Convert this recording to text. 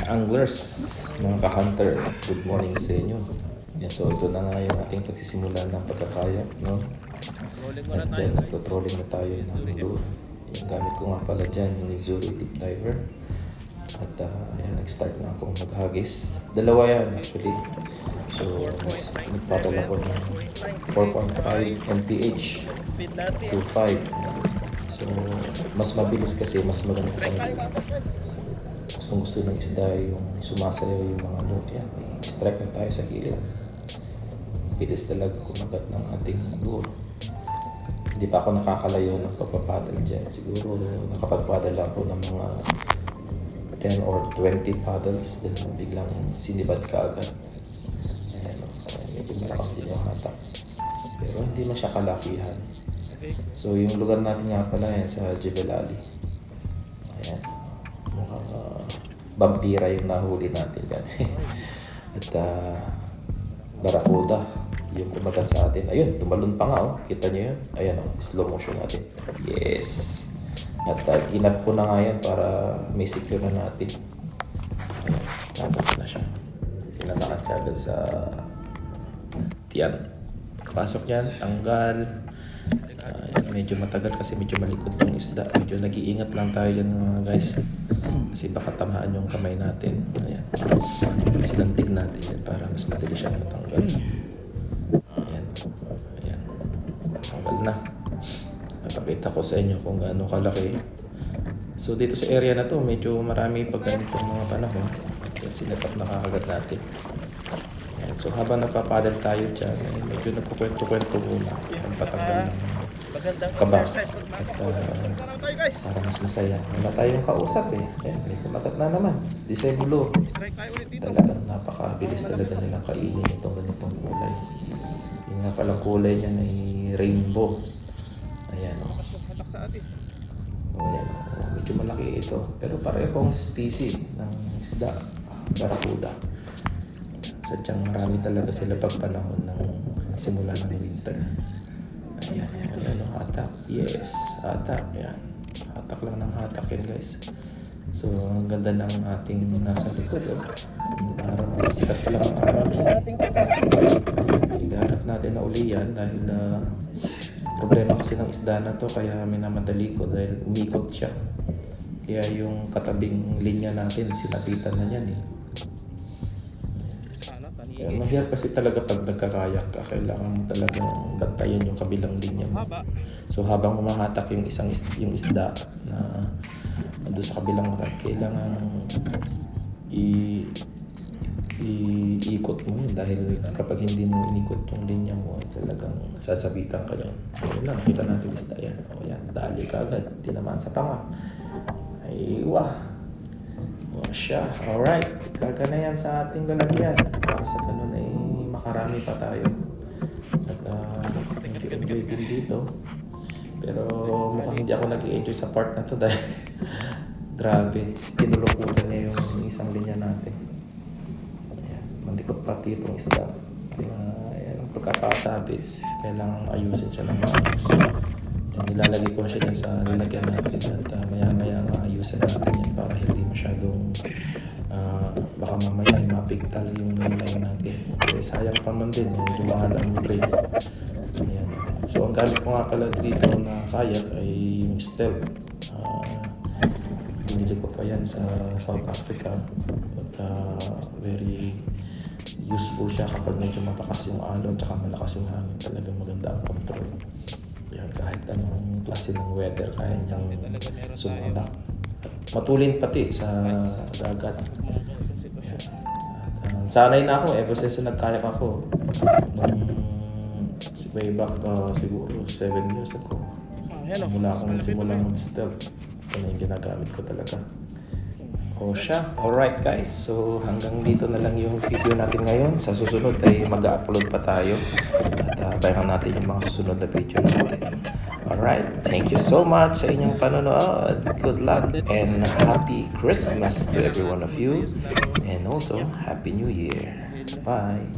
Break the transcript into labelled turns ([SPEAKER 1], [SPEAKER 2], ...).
[SPEAKER 1] ka-anglers, mga ka-hunter, good morning sa inyo. Yan, so ito na nga yung ating pagsisimula ng pagkakayak, no? At dyan, nagtutrolling na tayo ng lure. Yung gamit ko nga pala dyan, yung Zuri Deep Diver. At ayan, nag-start na akong maghagis. Dalawa yan actually. So, nagpatal ako ng 4.5 mph to 5. So, mas mabilis kasi, mas maganda pang gusto ng isda yung sumasayaw yung mga note yan. Strike na tayo sa gilid. Bilis talaga kumagat ng ating lure. Hindi pa ako nakakalayo ng pagpapadal dyan. Siguro nakapagpadal lang ako ng mga 10 or 20 paddles. Then biglang sinibad ka agad. Ayan, medyo malakas din yung hatak. Pero hindi na siya kalakihan. So yung lugar natin nga pala yan sa Jebel Ali. Ayan. Mukhang vampira yung nahuli natin dyan. At Barracuda yung kumagat sa atin. Ayun, tumalon pa nga, oh. Kita nyo yun? Ayan, oh, slow motion natin. Yes. At ginap ko na nga yan para may secure na natin. Ayan, nabot na siya. Pinanakan siya agad sa tiyan. Pasok yan, tanggal. Medyo matagal kasi medyo malikot yung isda. Medyo nag-iingat lang tayo dyan mga guys. Kasi baka tamaan yung kamay natin. Ayan. Silantig natin yan para mas madali siyang matanggal. Ayan. Ayan. Tanggal na. Napakita ko sa inyo kung gaano kalaki. So dito sa area na to, medyo marami pag ganitong mga panahon. Ayan, sinapat na kakagat natin. Ayan. So habang napapadal tayo dyan, medyo nagkukwento-kwento muna. Ang patanggal ng kaba. At para mas masaya. Wala tayong kausap eh. Ayan, may kumagat na naman. Disable. Talagang napakabilis talaga nilang kainin itong ganitong kulay. Yung nga palang kulay niya ay rainbow. Ayan o. Ayan o. Medyo malaki ito. Pero parehong species ng isda. Barracuda. Sadyang marami talaga sila pag panahon ng simula ng winter. Ayan, ayan, hatak. Yes, hatak. Ayan. Hatak lang ng hatak yan guys. So, ang ganda ng ating nasa likod. Oh. Araw, sikat pa lang ang araw dyan. Igagat natin na uli yan dahil problema kasi ng isda na to kaya minamadali ko dahil umikot siya. Kaya yung katabing linya natin, sinapitan na yan eh. Mahirap kasi talaga pag nagkakayak ka, kailangan mo talagang bantayan yung kabilang linya mo. So habang humahatak yung yung isda na doon sa kabilang rack, kailangan iikot mo yun dahil kapag hindi mo inikot yung linya mo, talagang sasabitan ka yun. Ayun lang, nakita natin isda yan. O yan, dali ka agad, di naman sa panga. Ay, wah! O siya, alright. Karga na yan sa ating lalagyan. Para sa ganun ay makarami pa tayo. At enjoy din dito. Pero mukhang hindi ako nag-i-enjoy sa part na to dahil grabe, kinulukutan niya yung isang linya natin. Ayan, malikot pati itong isda. Ayan, ang pagkakasabit, kailangan ayusin siya ng maayos. Nilalagay ko na siya din sa lalagyan natin at maya-maya maayusin natin yan para hindi masyadong baka mamaya ay mapigtal yung nilay natin. Kasi sayang pa man din, medyo mahal ang braid. Ayan. So ang gamit ko nga pala dito na kayak ay yung Stealth. Binili ko pa yan sa South Africa at very useful siya kapag medyo matakas yung alon at malakas yung hangin. Talagang maganda ang control. Yan, kahit anong klase ng weather, kaya niyang sumabak. Matulin pati sa dagat. Yan. At sanay na ako ever since nagkayak ako. Way back siguro 7 years ago. Mula akong simulang mag-stealth. Ito na yung ginagamit ko talaga. O siya. Alright guys, so hanggang dito na lang yung video natin ngayon. Sa susunod ay mag-upload pa tayo. At bayan natin yung mga susunod na video natin. Alright, thank you so much sa inyong panonood. Good luck and Happy Christmas to every one of you. And also, Happy New Year. Bye!